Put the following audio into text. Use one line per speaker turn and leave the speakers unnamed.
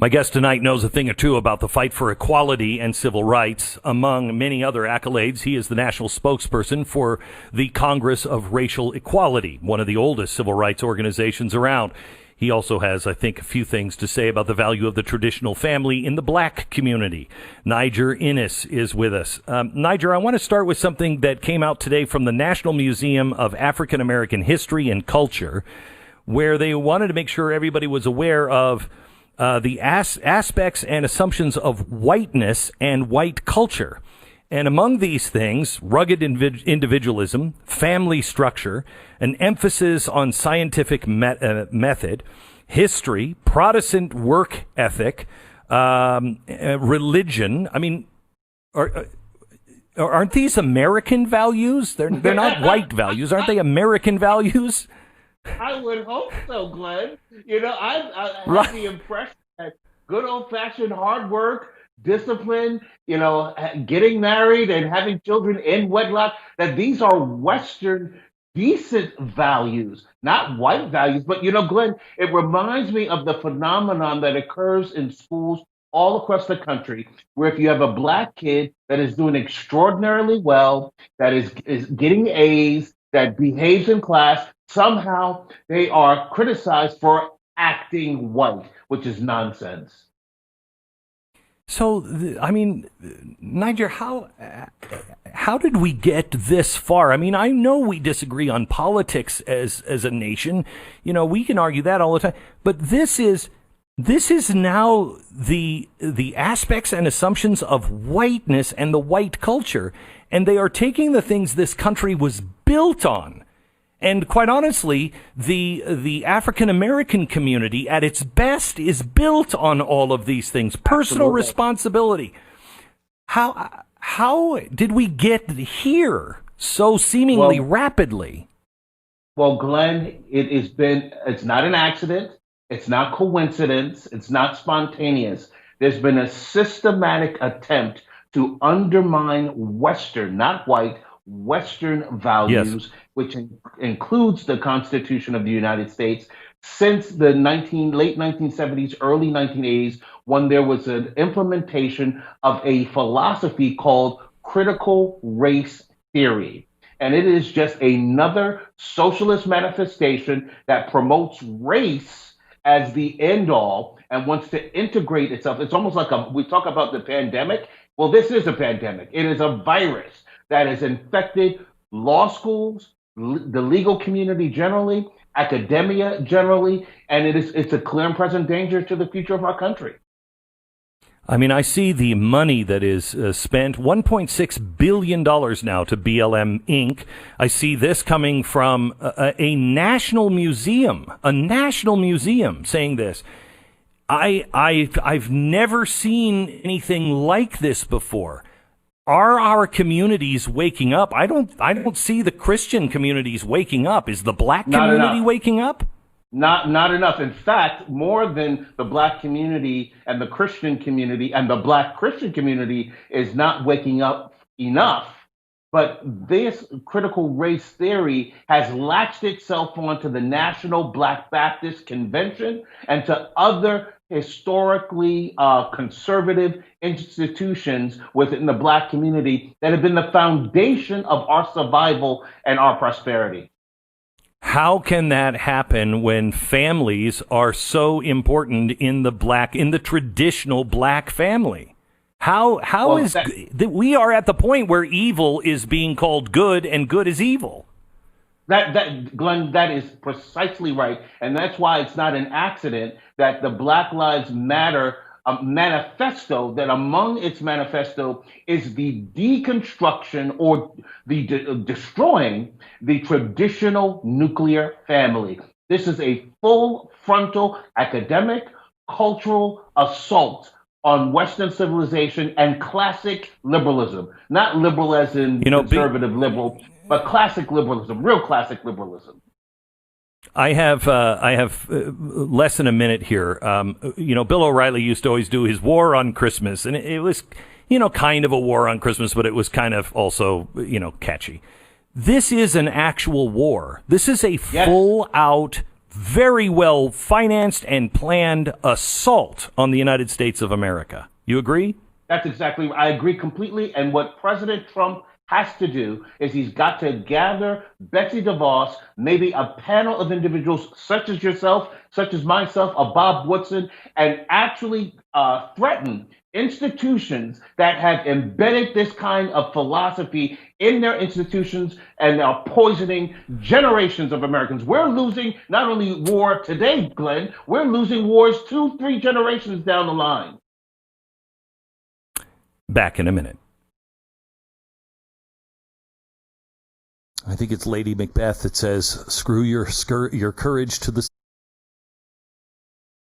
My guest tonight knows a thing or two about the fight for equality and civil rights. Among many other accolades, he is the national spokesperson for the Congress of Racial Equality, one of the oldest civil rights organizations around. He also has, I think, a few things to say about the value of the traditional family in the black community. Niger Innis is with us. Niger, I want to start with something that came out today from the National Museum of African American History and Culture, where they wanted to make sure everybody was aware of the aspects and assumptions of whiteness and white culture. And among these things, rugged individualism, family structure, an emphasis on scientific method, history, Protestant work ethic, religion. I mean, aren't these American values? They're not white values. Aren't they American values?
I would hope so, Glenn. You know, I have the impression that good old-fashioned hard work, discipline, you know, getting married and having children in wedlock, that these are Western decent values, not white values. But, you know, Glenn, it reminds me of the phenomenon that occurs in schools all across the country, where if you have a black kid that is doing extraordinarily well, that is getting A's, that behaves in class, somehow they are criticized for acting white, which is nonsense.
So, I mean, Niger, how did we get this far? I mean, I know we disagree on politics as a nation. You know, we can argue that all the time. But this is now the aspects and assumptions of whiteness and the white culture, and they are taking the things this country was built on. And quite honestly, the African American community at its best is built on all of these things. Personal
Absolutely.
responsibility. How did we get here so seemingly rapidly?
Well, Glenn, it's not an accident. It's not coincidence. It's not spontaneous. There's been a systematic attempt to undermine Western, not white, Western values,
Yes.
which includes the Constitution of the United States, since the late 1970s, early 1980s, when there was an implementation of a philosophy called critical race theory. And it is just another socialist manifestation that promotes race as the end all and wants to integrate itself. It's almost like we talk about the pandemic. Well, this is a pandemic. It is a virus that has infected law schools, the legal community generally, academia generally, and it's a clear and present danger to the future of our country.
I mean, I see the money that is spent, $1.6 billion now to BLM Inc. I see this coming from a national museum saying this. I've never seen anything like this before. Are our communities waking up? I don't see the Christian communities waking up. Is the black community waking up?
Not enough. In fact, more than the black community and the Christian community, and the black Christian community is not waking up enough. But this critical race theory has latched itself onto the National Black Baptist Convention and to other historically conservative institutions within the black community that have been the foundation of our survival and our prosperity.
How can that happen when families are so important in the traditional black family? We are at the point where evil is being called good and good is evil.
Glenn, that is precisely right. And that's why it's not an accident that the Black Lives Matter manifesto, that among its manifesto is the deconstruction or the destroying the traditional nuclear family. This is a full frontal academic, cultural assault on Western civilization and classic liberalism. Not liberal as in conservative liberal, but classic liberalism, real classic liberalism.
I have less than a minute here. Bill O'Reilly used to always do his war on Christmas, and it was, kind of a war on Christmas, but it was kind of also, catchy. This is an actual war. This is a full-out very well financed and planned assault on the United States of America. You agree?
That's exactly, I agree completely. And what President Trump has to do is he's got to gather Betsy DeVos, maybe a panel of individuals such as yourself, such as myself, a Bob Woodson, and actually threaten institutions that have embedded this kind of philosophy in their institutions and are poisoning generations of Americans. We're losing not only war today, Glenn, we're losing wars 2-3 generations down the line.
Back in a minute. I think it's Lady Macbeth that says, screw your courage to the